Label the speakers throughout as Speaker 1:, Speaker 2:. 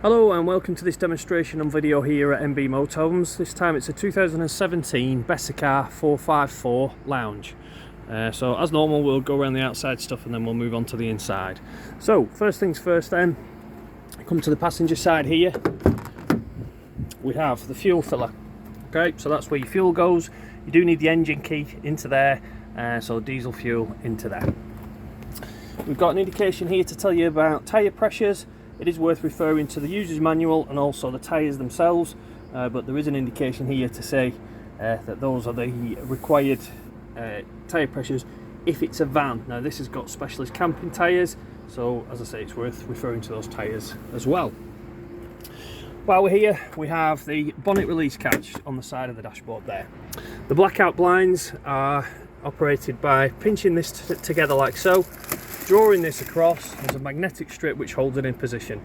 Speaker 1: Hello and welcome to this demonstration and video here at Emm-Bee Motorhomes. This time it's a 2017 Bessacar 454 Lounge. So as normal we'll go around the outside stuff and then we'll move on to the inside. So first things first then, come to the passenger side here. We have the fuel filler. Okay, so that's where your fuel goes. You do need the engine key into there, so diesel fuel into there. We've got an indication here to tell you about tyre pressures. It is worth referring to the user's manual and also the tyres themselves, but there is an indication here to say that those are the required tyre pressures if it's a van. Now this has got specialist camping tyres, so as I say, it's worth referring to those tyres as well. While we're here, we have the bonnet release catch on the side of the dashboard there. The blackout blinds are operated by pinching this together like so, drawing this across. There's a magnetic strip which holds it in position.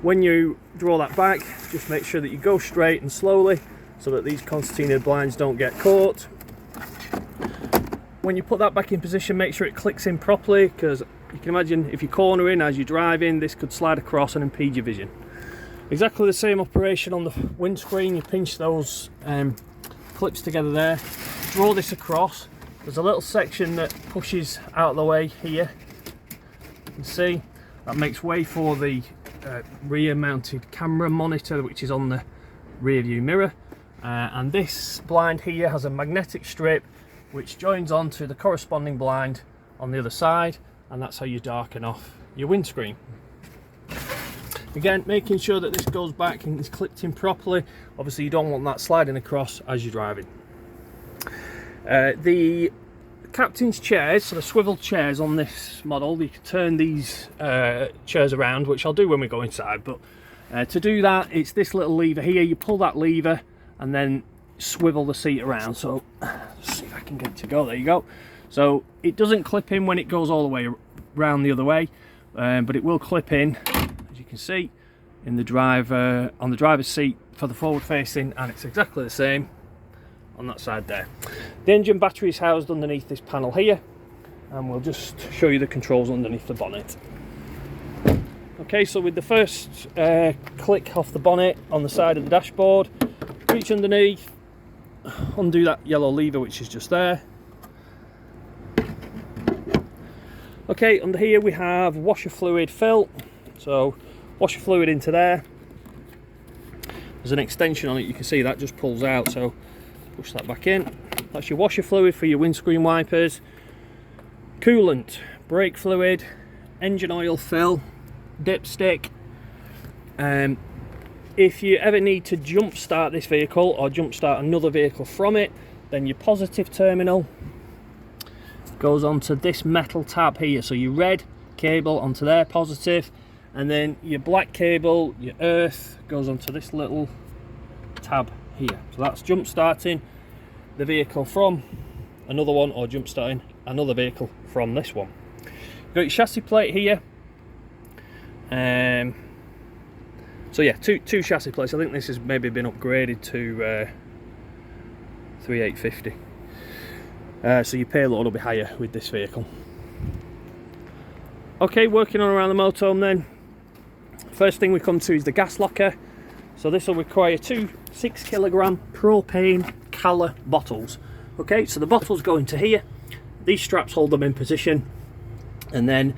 Speaker 1: When you draw that back, just make sure that you go straight and slowly so that these concertina blinds don't get caught. When you put that back in position, make sure it clicks in properly, because you can imagine if you're cornering as you drive in, this could slide across and impede your vision. Exactly the same operation on the windscreen. You pinch those clips together there, draw this across. There's a little section that pushes out of the way here. You can see that makes way for the rear mounted camera monitor which is on the rear view mirror, and this blind here has a magnetic strip which joins onto the corresponding blind on the other side, and that's how you darken off your windscreen. Again, making sure that this goes back and is clipped in properly. Obviously you don't want that sliding across as you're driving. The captain's chairs, so the swivel chairs on this model, you can turn these chairs around, which I'll do when we go inside, but to do that, it's this little lever here. You pull that lever and then swivel the seat around. So let's see if I can get it to go. There you go. So it doesn't clip in when it goes all the way around the other way, but it will clip in, as you can see, in the driver on the driver's seat for the forward facing, and it's exactly the same on that side there. The engine battery is housed underneath this panel here, and we'll just show you the controls underneath the bonnet. Okay, so with the first click off the bonnet on the side of the dashboard, reach underneath, undo that yellow lever which is just there. Okay, under here we have washer fluid fill, so washer fluid into there. There's an extension on it, you can see that just pulls out, so push that back in. That's your washer fluid for your windscreen wipers. Coolant, brake fluid, engine oil fill, dipstick. If you ever need to jump start this vehicle or jump start another vehicle from it, then your positive terminal goes onto this metal tab here. So your red cable onto there, positive, and then your black cable, your earth, goes onto this little tab here. So that's jump starting the vehicle from another one, or jump starting another vehicle from this one. You've got your chassis plate here. So yeah, two chassis plates. I think this has maybe been upgraded to 3850. So your payload will be higher with this vehicle. Okay, working on around the motorhome then. First thing we come to is the gas locker. So this will require two 6 kilogram propane colour bottles. Okay, so the bottles go into here. These straps hold them in position, and then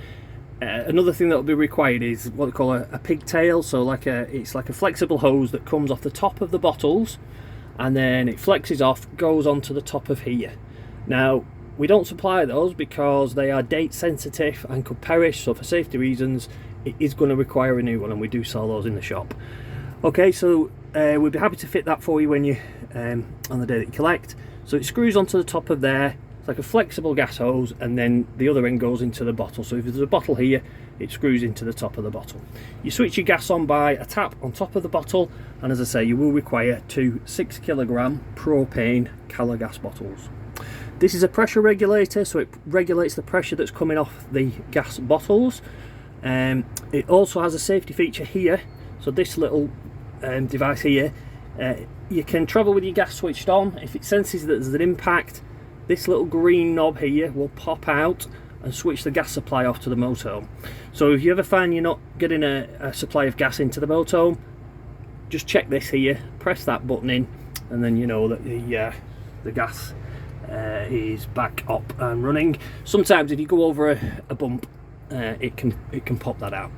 Speaker 1: another thing that will be required is what they call a pigtail. So it's like a flexible hose that comes off the top of the bottles, and then it flexes off, goes onto the top of here. Now we don't supply those because they are date sensitive and could perish, so for safety reasons it is going to require a new one, and we do sell those in the shop. Okay, so we'd be happy to fit that for you when you on the day that you collect. So it screws onto the top of there. It's like a flexible gas hose, and then the other end goes into the bottle. So if there's a bottle here, it screws into the top of the bottle. You switch your gas on by a tap on top of the bottle, and as I say, you will require two 6 kilogram propane colour gas bottles. This is a pressure regulator, so it regulates the pressure that's coming off the gas bottles. It also has a safety feature here. So this little device here, you can travel with your gas switched on. If it senses that there's an impact, this little green knob here will pop out and switch the gas supply off to the motorhome. So if you ever find you're not getting a supply of gas into the motorhome, just check this here, press that button in, and then you know that the gas is back up and running. Sometimes if you go over a bump, it can pop that out,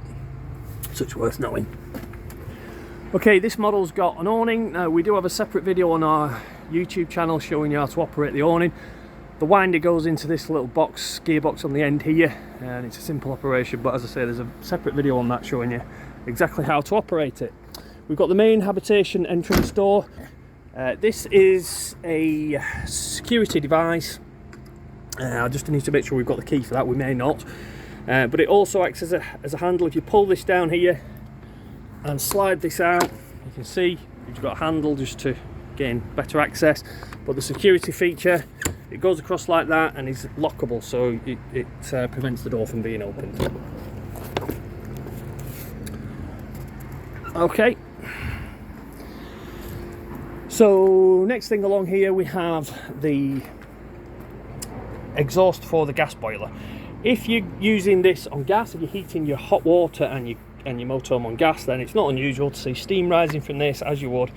Speaker 1: so it's worth knowing. Okay, this model's got an awning. Now we do have a separate video on our YouTube channel showing you how to operate the awning. The winder goes into this little box, gearbox on the end here, and it's a simple operation, but as I say, there's a separate video on that showing you exactly how to operate it. We've got the main habitation entrance door. This is a security device. I just need to make sure we've got the key for that, we may not. But it also acts as a handle. If you pull this down here and slide this out, you can see you've got a handle just to gain better access. But the security feature, it goes across like that and is lockable, so it prevents the door from being opened. Okay. So next thing along here, we have the exhaust for the gas boiler. If you're using this on gas, if you're heating your hot water and your motorhome on gas, then it's not unusual to see steam rising from this as you would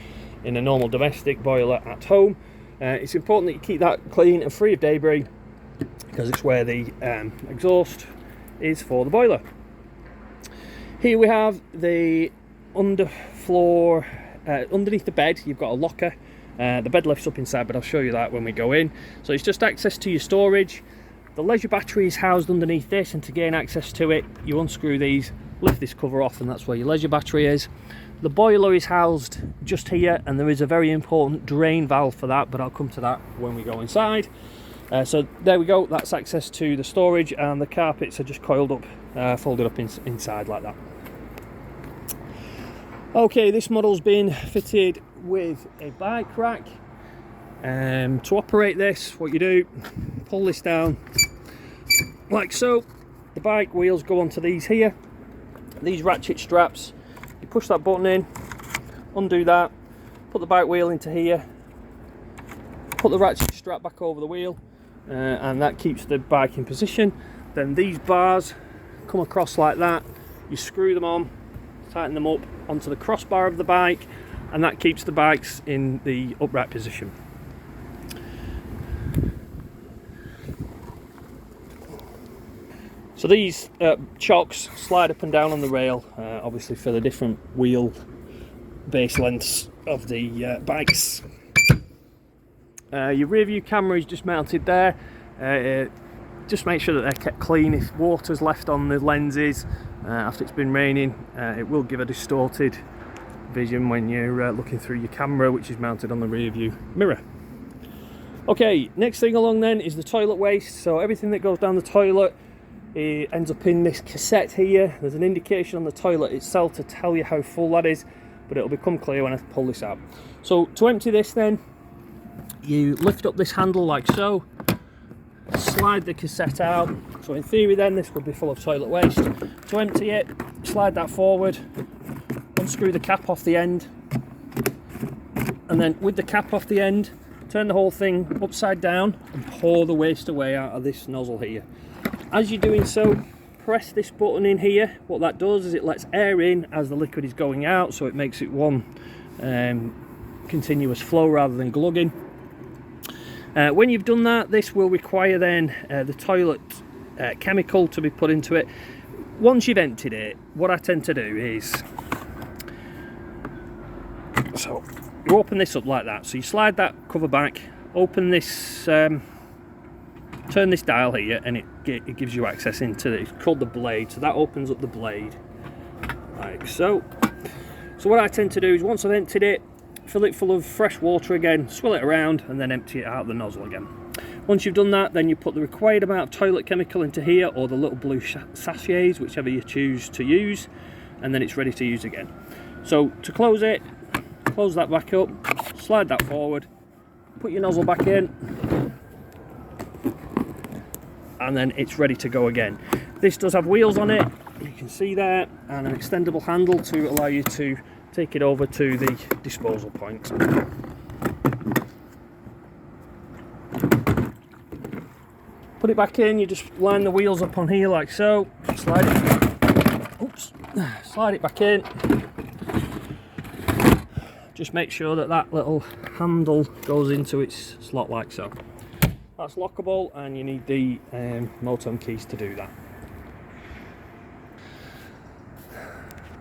Speaker 1: in a normal domestic boiler at home. It's important that you keep that clean and free of debris, because it's where the exhaust is for the boiler. Here we have the underfloor, underneath the bed you've got a locker. The bed lifts up inside, but I'll show you that when we go in. So it's just access to your storage. The leisure battery is housed underneath this, and to gain access to it, you unscrew these, lift this cover off, and that's where your leisure battery is. The boiler is housed just here, and there is a very important drain valve for that, but I'll come to that when we go inside. So there we go, that's access to the storage, and the carpets are just coiled up, folded up inside like that. Okay, this model's been fitted with a bike rack. To operate this, what you do, pull this down like so. The bike wheels go onto these here, these ratchet straps. You push that button in, undo that, put the bike wheel into here, put the ratchet strap back over the wheel, and that keeps the bike in position. Then these bars come across like that. You screw them on, tighten them up onto the crossbar of the bike, and that keeps the bikes in the upright position. So these chocks slide up and down on the rail, obviously for the different wheel base lengths of the bikes. Your rear view camera is just mounted there. Just make sure that they're kept clean. If water's left on the lenses after it's been raining, it will give a distorted vision when you're looking through your camera, which is mounted on the rear view mirror. Okay, next thing along then is the toilet waste. So everything that goes down the toilet, it ends up in this cassette here. There's an indication on the toilet itself to tell you how full that is, but it'll become clear when I pull this out. So to empty this then, you lift up this handle like so, slide the cassette out. So in theory then this would be full of toilet waste. To empty it, slide that forward, unscrew the cap off the end, and then with the cap off the end, turn the whole thing upside down and pour the waste away out of this nozzle here. As you're doing so, press this button in here. What that does is it lets air in as the liquid is going out, so it makes it one continuous flow rather than glugging. When you've done that, this will require then the toilet chemical to be put into it. Once you've emptied it, what I tend to do is, so you open this up like that. So you slide that cover back, open this, turn this dial here, and it gives you access into it. It's called the blade, so that opens up the blade like so. So what I tend to do is once I've emptied it, fill it full of fresh water again, swirl it around, and then empty it out of the nozzle again. Once you've done that, then you put the required amount of toilet chemical into here, or the little blue sachets, whichever you choose to use, and then it's ready to use again. So to close it, close that back up, slide that forward, put your nozzle back in, and then it's ready to go again. This does have wheels on it, you can see there, and an extendable handle to allow you to take it over to the disposal point. Put it back in, you just line the wheels up on here like so, slide it, oops, slide it back in. Just make sure that that little handle goes into its slot like so. That's lockable, and you need the motorhome keys to do that.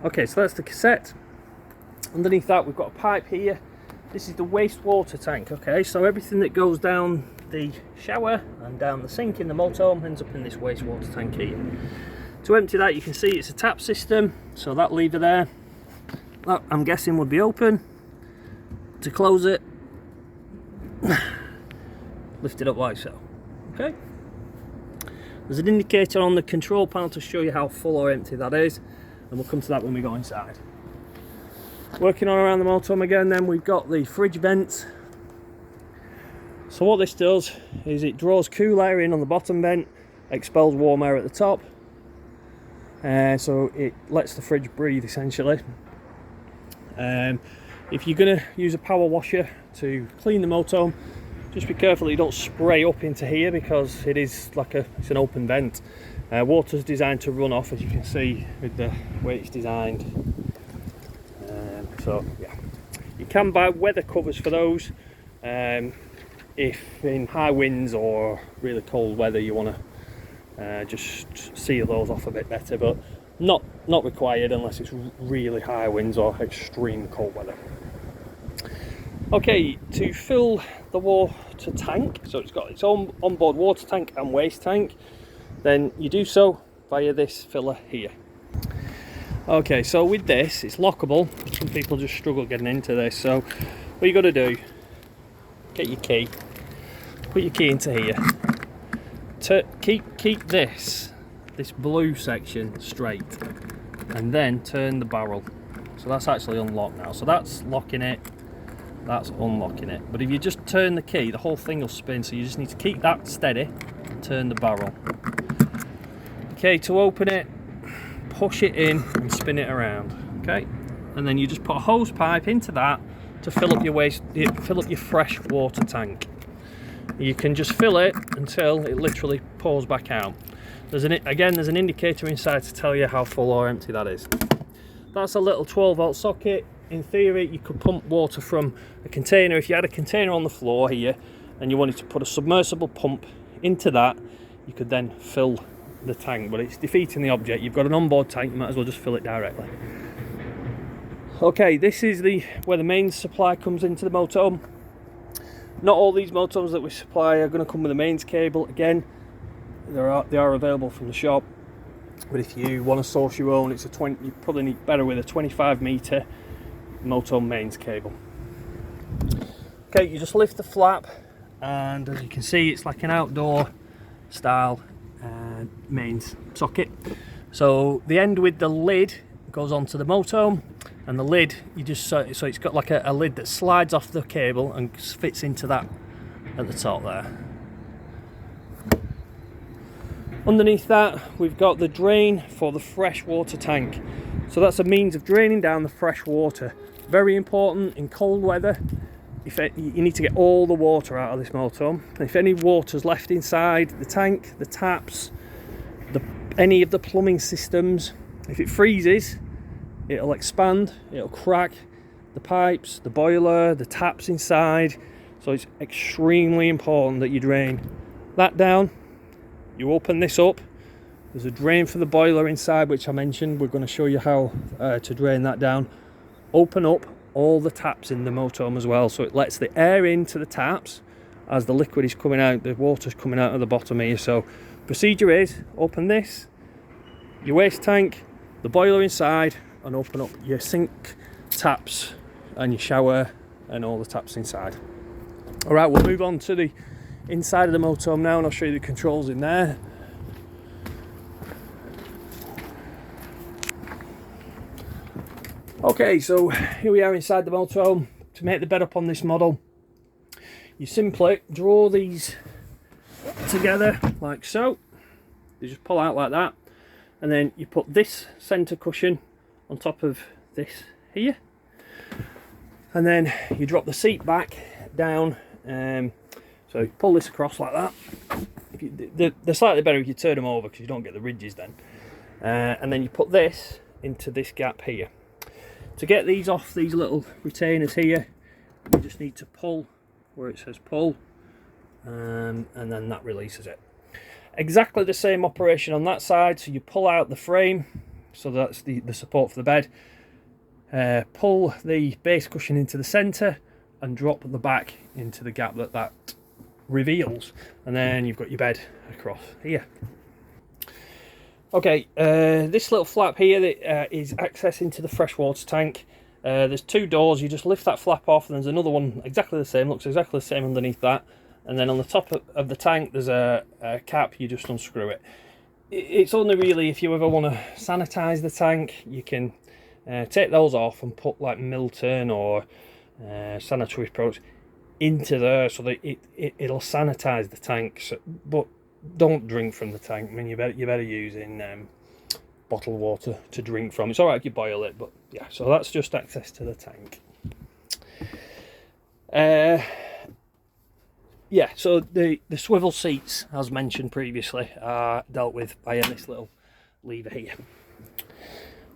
Speaker 1: Okay, so that's the cassette. Underneath that we've got a pipe here. This is the wastewater tank. Okay, so everything that goes down the shower and down the sink in the motorhome ends up in this wastewater tank here. To empty that, you can see it's a tap system, so that lever there, that I'm guessing would be open. To close it, lift it up like so. Okay, there's an indicator on the control panel to show you how full or empty that is, and we'll come to that when we go inside. Working on around the motorhome again, then we've got the fridge vents. So what this does is it draws cool air in on the bottom vent, expels warm air at the top, so it lets the fridge breathe essentially. If you're going to use a power washer to clean the motorhome, just be careful that you don't spray up into here, because it is like it's an open vent. Water's designed to run off, as you can see with the way it's designed. So yeah, you can buy weather covers for those. If in high winds or really cold weather you want to just seal those off a bit better, but not required unless it's really high winds or extreme cold weather. Okay, to fill the water tank, so it's got its own onboard water tank and waste tank, then you do so via this filler here. Okay, so with this, it's lockable. Some people just struggle getting into this, so what you got to do, get your key, put your key into here, keep this blue section straight, and then turn the barrel. So that's actually unlocked now, so that's locking it, that's unlocking it. But if you just turn the key, the whole thing will spin, so you just need to keep that steady and turn the barrel. Okay, to open it, push it in and spin it around. Okay, and then you just put a hose pipe into that to fill up your fresh water tank. You can just fill it until it literally pours back out. There's an indicator inside to tell you how full or empty that is. That's a little 12-volt socket. In theory, you could pump water from a container. If you had a container on the floor here and you wanted to put a submersible pump into that, you could then fill the tank, but it's defeating the object. You've got an onboard tank, you might as well just fill it directly. Okay, this is where the mains supply comes into the motorhome. Not all these motorhomes that we supply are going to come with a mains cable. Again, they are available from the shop, but if you want to source your own, you probably need better with a 25-meter motorhome mains cable. Okay, you just lift the flap, and as you can see, it's like an outdoor style mains socket. So the end with the lid goes onto the motorhome, and the lid so it's got like a lid that slides off the cable and fits into that at the top there. Underneath that, we've got the drain for the fresh water tank. So that's a means of draining down the fresh water. Very important in cold weather. You need to get all the water out of this motorhome. If any water's left inside the tank, the taps, any of the plumbing systems, if it freezes, it'll expand, it'll crack the pipes, the boiler, the taps inside. So it's extremely important that you drain that down. You open this up, there's a drain for the boiler inside, which I mentioned. We're going to show you how to drain that down. Open up all the taps in the motorhome as well, so it lets the air into the taps as the liquid is coming out, the water's coming out of the bottom here. So procedure is, open this, your waste tank, the boiler inside, and open up your sink taps and your shower and all the taps inside. Alright, we'll move on to the inside of the motorhome now, and I'll show you the controls in there. Okay, so here we are inside the motorhome. To make the bed up on this model, you simply draw these together like so. You just pull out like that, and then you put this centre cushion on top of this here, and then you drop the seat back down. So you pull this across like that. they're slightly better if you turn them over because you don't get the ridges then. And then you put this into this gap here. To get these off these little retainers here, you just need to pull where it says pull, and then that releases it. Exactly the same operation on that side. So you pull out the frame, so that's the support for the bed. Pull the base cushion into the centre and drop the back into the gap that reveals, and then you've got your bed across here. Okay, this little flap here that is access into the freshwater tank. There's two doors. You just lift that flap off, and there's another one exactly the same, looks exactly the same underneath that. And then on the top of the tank there's a cap. You just unscrew it. It's only really if you ever want to sanitize the tank, you can take those off and put like Milton or sanitary products into there, so that it'll sanitize the tank. So, but don't drink from the tank. I mean, you better using bottled water to drink from. It's all right if you boil it, but yeah. So that's just access to the tank. Yeah, so the swivel seats, as mentioned previously, are dealt with via this little lever here.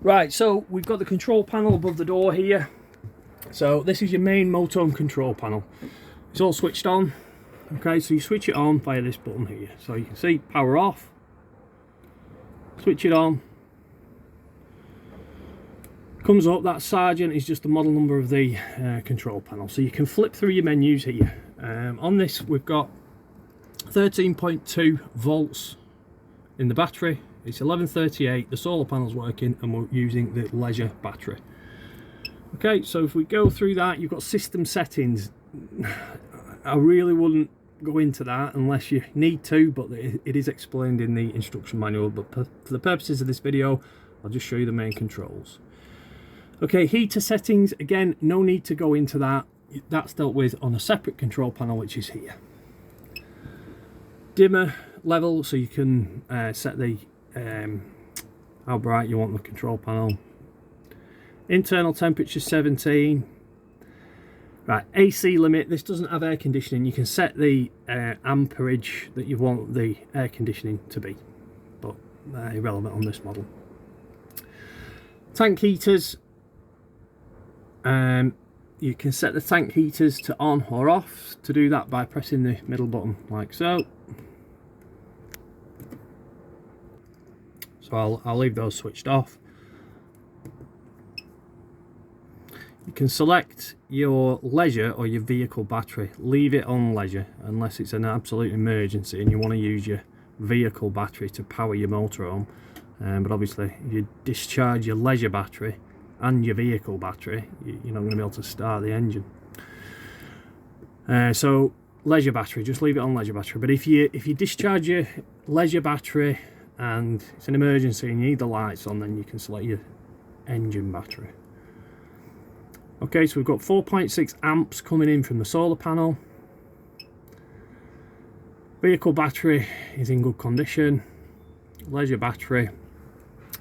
Speaker 1: Right, so we've got the control panel above the door here. So this is your main motorhome control panel. It's all switched on. Okay, so you switch it on via this button here. So you can see power off, switch it on. Comes up, that Sergeant is just the model number of the control panel. So you can flip through your menus here. On this we've got 13.2 volts in the battery. It's 1138, the solar panel's working, and we're using the leisure battery. Okay, so if we go through that, you've got system settings. I really wouldn't go into that unless you need to, but it is explained in the instruction manual. But for the purposes of this video, I'll just show you the main controls. Okay, heater settings, again, no need to go into that. That's dealt with on a separate control panel, which is here. Dimmer level, so you can set the how bright you want the control panel. Internal temperature 17. Right, AC limit. This doesn't have air conditioning. You can set the amperage that you want the air conditioning to be, but irrelevant on this model. Tank heaters. You can set the tank heaters to on or off. To do that by pressing the middle button like so. So I'll leave those switched off. You can select your leisure or your vehicle battery. Leave it on leisure unless it's an absolute emergency and you want to use your vehicle battery to power your motorhome. But obviously if you discharge your leisure battery and your vehicle battery, you're not going to be able to start the engine. So leisure battery, just leave it on leisure battery. But if you discharge your leisure battery and it's an emergency and you need the lights on, then you can select your engine battery. Okay, so we've got 4.6 amps coming in from the solar panel. Vehicle battery is in good condition. Leisure battery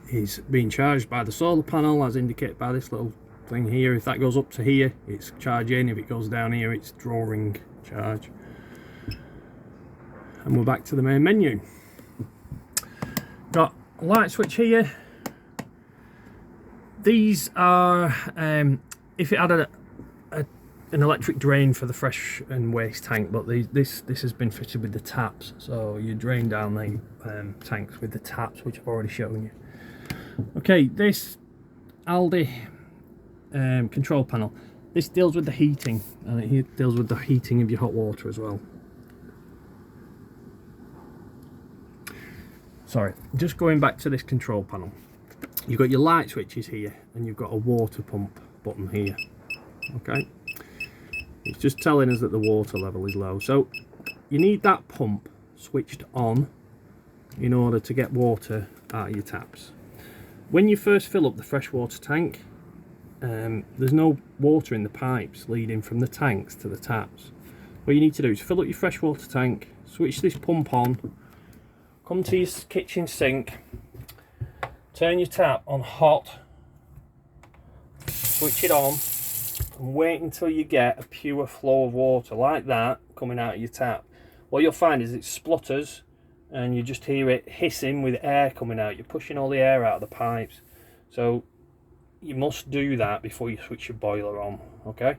Speaker 1: is being charged by the solar panel, as indicated by this little thing here. If that goes up to here, it's charging. If it goes down here, it's drawing charge. And we're back to the main menu. Got a light switch here. These are if it had an electric drain for the fresh and waste tank, but this has been fitted with the taps, so you drain down the tanks with the taps, which I've already shown you. Okay, this Aldi control panel, this deals with the heating, and it deals with the heating of your hot water as well. Sorry, just going back to this control panel. You've got your light switches here, and you've got a water pump button here. Okay, it's just telling us that the water level is low, so you need that pump switched on in order to get water out of your taps. When you first fill up the freshwater tank, there's no water in the pipes leading from the tanks to the taps. What you need to do is fill up your freshwater tank, switch this pump on, come to your kitchen sink, turn your tap on hot, switch it on, and wait until you get a pure flow of water like that coming out of your tap. What you'll find is it splutters and you just hear it hissing with air coming out. You're pushing all the air out of the pipes. So you must do that before you switch your boiler on, okay?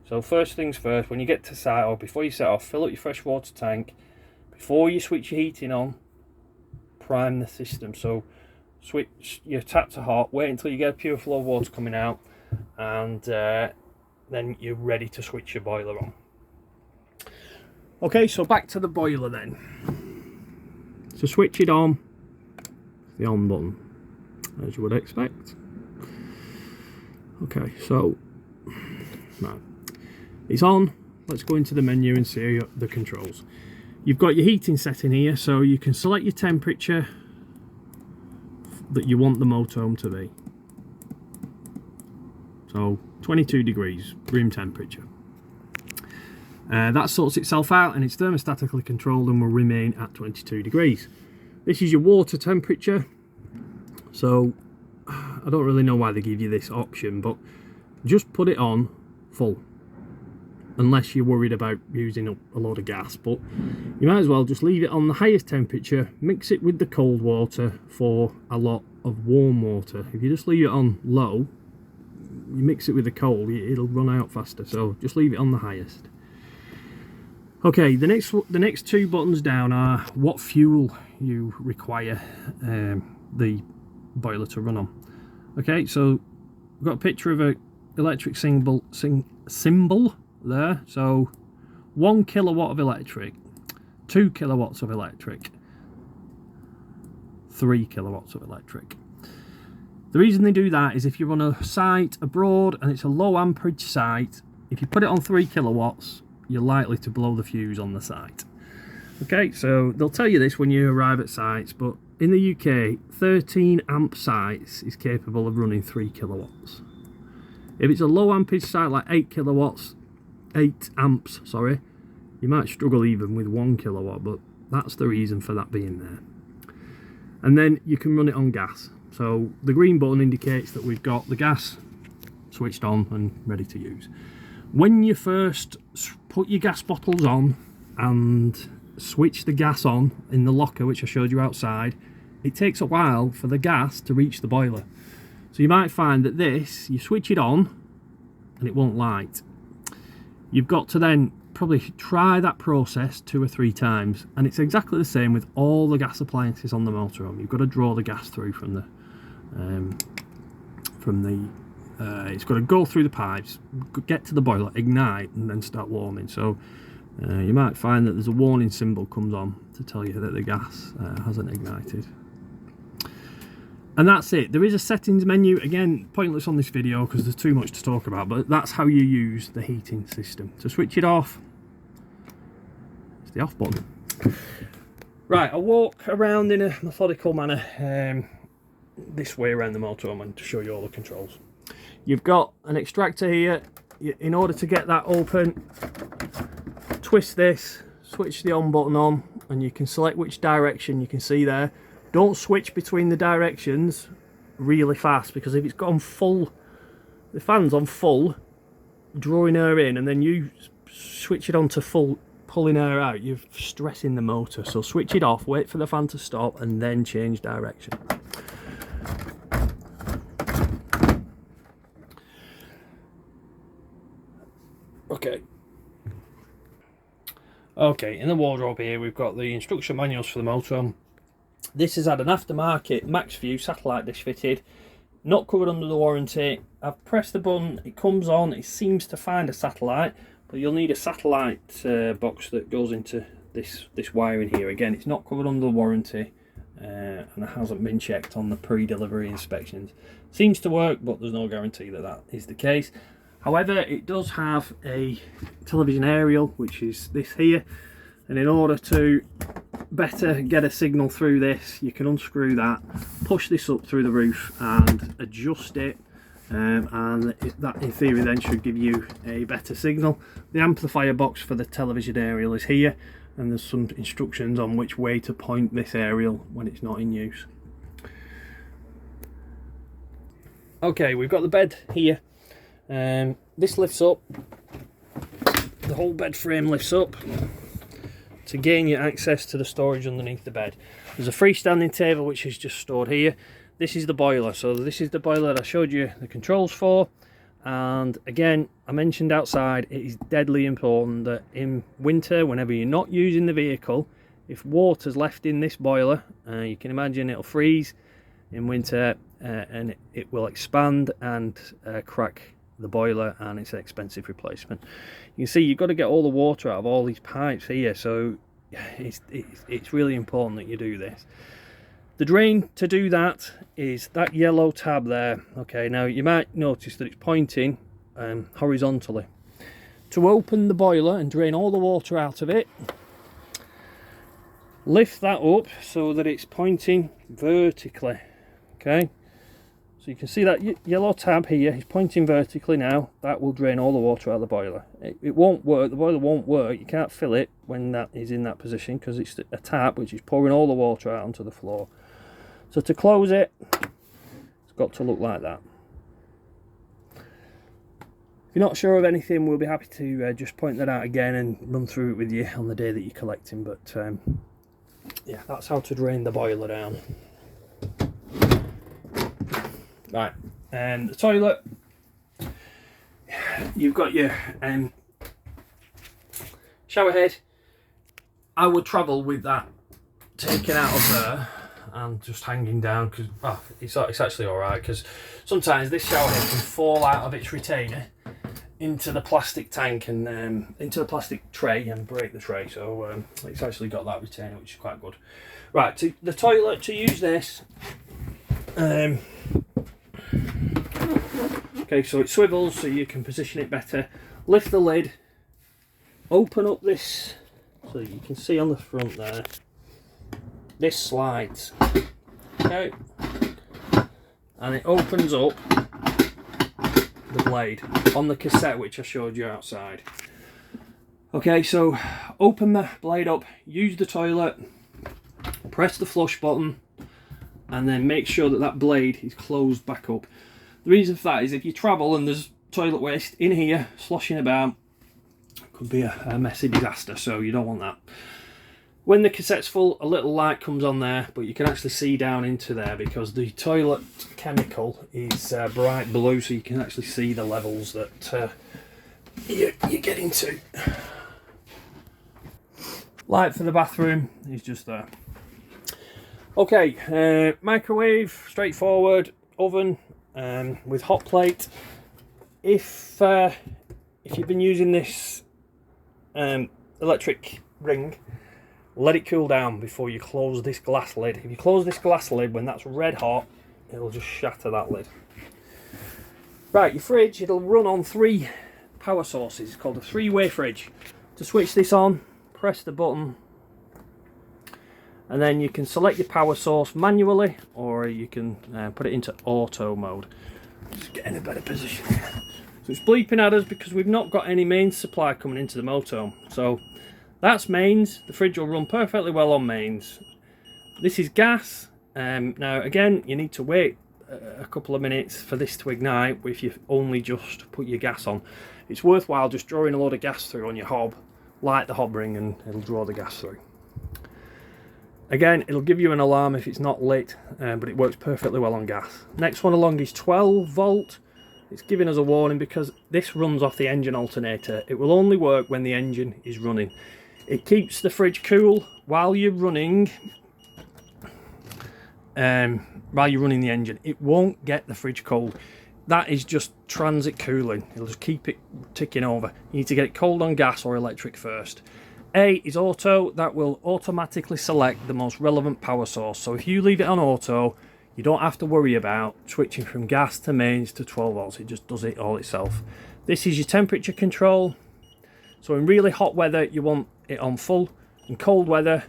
Speaker 1: So first things first, when you get to site or before you set off, fill up your fresh water tank. Before you switch your heating on, prime the system. So switch your tap to hot, wait until you get a pure flow of water coming out, and then you're ready to switch your boiler on. Okay, so back to the boiler then. So switch it on, the on button, as you would expect. Okay, so right, it's on. Let's go into the menu and see the controls. You've got your heating setting here, so you can select your temperature that you want the motorhome to be. So 22 degrees room temperature. That sorts itself out, and it's thermostatically controlled and will remain at 22 degrees. This is your water temperature. So I don't really know why they give you this option, but just put it on full, unless you're worried about using up a lot of gas. But you might as well just leave it on the highest temperature, mix it with the cold water for a lot of warm water. If you just leave it on low, you mix it with the cold, it'll run out faster. So just leave it on the highest. Okay, the next two buttons down are what fuel you require the boiler to run on. Okay, so we've got a picture of a electric symbol there. So 1 kilowatt of electric, 2 kilowatts of electric, 3 kilowatts of electric. The reason they do that is if you're on a site abroad and it's a low amperage site, if you put it on 3 kilowatts, you're likely to blow the fuse on the site. Okay, so they'll tell you this when you arrive at sites, but in the UK, 13 amp sites is capable of running 3 kilowatts. If it's a low amperage site like 8 amps, sorry, you might struggle even with 1 kilowatt, but that's the reason for that being there. And then you can run it on gas. So the green button indicates that we've got the gas switched on and ready to use. When you first put your gas bottles on and switch the gas on in the locker, which I showed you outside, it takes a while for the gas to reach the boiler. So you might find that this, you switch it on and it won't light. You've got to then probably try that process 2 or 3 times, and it's exactly the same with all the gas appliances on the motorhome. You've got to draw the gas through from the it's got to go through the pipes, get to the boiler, ignite, and then start warming. So you might find that there's a warning symbol comes on to tell you that the gas hasn't ignited. And that's it. There is a settings menu, again pointless on this video because there's too much to talk about, but that's how you use the heating system. To switch it off, it's the off button. Right, I'll walk around in a methodical manner this way around the motorhome and to show you all the controls. You've got an extractor here. In order to get that open, twist this, switch the on button on, and you can select which direction. You can see there. Don't switch between the directions really fast, because if it's gone full, the fan's on full, drawing air in, and then you switch it on to full, pulling air out, you're stressing the motor. So switch it off, wait for the fan to stop, and then change direction. Okay, in the wardrobe here we've got the instruction manuals for the motorhome. This has had an aftermarket max view satellite dish fitted, not covered under the warranty. I've pressed the button, it comes on, it seems to find a satellite, but you'll need a satellite box that goes into this wiring here. Again, it's not covered under the warranty and it hasn't been checked on the pre-delivery inspections. Seems to work, but there's no guarantee that that is the case. However, it does have a television aerial, which is this here, and in order to better get a signal through this, you can unscrew that, push this up through the roof and adjust it, and that in theory then should give you a better signal. The amplifier box for the television aerial is here, and there's some instructions on which way to point this aerial when it's not in use. Okay, we've got the bed here. This lifts up, the whole bed frame lifts up, to gain you access to the storage underneath the bed. There's a freestanding table which is just stored here. This is the boiler, so this is the boiler that I showed you the controls for. And again, I mentioned outside, it is deadly important that in winter, whenever you're not using the vehicle, if water's left in this boiler, you can imagine it'll freeze in winter, and it will expand and crack the boiler, and it's an expensive replacement. You can see you've got to get all the water out of all these pipes here, so it's really important that you do this. The drain to do that is that yellow tab there. Okay, now you might notice that it's pointing horizontally. To open the boiler and drain all the water out of it, lift that up so that it's pointing vertically. Okay, so you can see that yellow tab here is pointing vertically now. That will drain all the water out of the boiler. It won't work, the boiler won't work, you can't fill it when that is in that position because it's a tap which is pouring all the water out onto the floor. So to close it, it's got to look like that. If you're not sure of anything, we'll be happy to just point that out again and run through it with you on the day that you're collecting, but yeah, that's how to drain the boiler down. Right, and the toilet, you've got your shower head. I would travel with that taken out of there and just hanging down, because it's actually alright, because sometimes this shower head can fall out of its retainer into the plastic tank and into the plastic tray and break the tray, so it's actually got that retainer, which is quite good. Right, to the toilet, to use this, okay, so it swivels so you can position it better. Lift the lid, open up this, so you can see on the front there, this slides, okay, and it opens up the blade on the cassette which I showed you outside. Okay, so open the blade up, use the toilet, press the flush button, and then make sure that that blade is closed back up. The reason for that is if you travel and there's toilet waste in here sloshing about, it could be a messy disaster, so you don't want that. When the cassette's full, a little light comes on there, but you can actually see down into there because the toilet chemical is bright blue, so you can actually see the levels that you're getting to. Light for the bathroom is just there. Okay, microwave, straightforward. Oven with hot plate. If you've been using this electric ring, let it cool down before you close this glass lid. If you close this glass lid when that's red hot, it'll just shatter that lid. Right, your fridge, it'll run on 3 power sources. It's called a 3-way fridge. To switch this on, press the button, and then you can select your power source manually, or you can put it into auto mode. Just get in a better position here. So it's bleeping at us because we've not got any mains supply coming into the motorhome. So that's mains. The fridge will run perfectly well on mains. This is gas. Now again, you need to wait a couple of minutes for this to ignite if you've only just put your gas on. It's worthwhile just drawing a load of gas through on your hob, light the hob ring, and it'll draw the gas through. Again, it'll give you an alarm if it's not lit, but it works perfectly well on gas. Next one along is 12 volt. It's giving us a warning because this runs off the engine alternator. It will only work when the engine is running. It keeps the fridge cool while you're running. While you're running the engine, it won't get the fridge cold. That is just transit cooling. It'll just keep it ticking over. You need to get it cold on gas or electric first. A is auto. That will automatically select the most relevant power source. So if you leave it on auto, you don't have to worry about switching from gas to mains to 12 volts. It just does it all itself. This is your temperature control. So in really hot weather, you want it on full. In cold weather,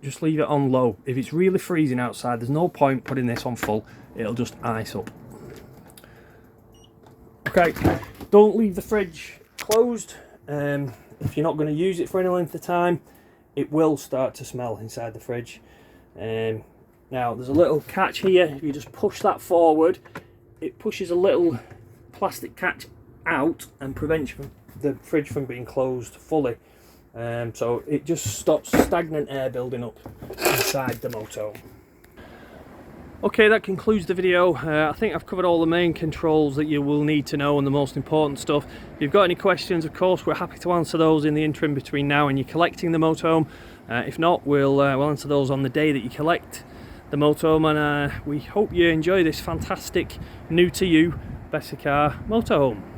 Speaker 1: just leave it on low. If it's really freezing outside, there's no point putting this on full. It'll just ice up. Okay, don't leave the fridge closed. If you're not going to use it for any length of time, it will start to smell inside the fridge. Now there's a little catch here. If you just push that forward, it pushes a little plastic catch out and prevents the fridge from being closed fully. So it just stops stagnant air building up inside the motorhome. Okay, that concludes the video. I think I've covered all the main controls that you will need to know and the most important stuff. If you've got any questions, of course, we're happy to answer those in the interim between now and you collecting the motorhome. If not, we'll answer those on the day that you collect the motorhome, and we hope you enjoy this fantastic, new to you Bessacar motorhome.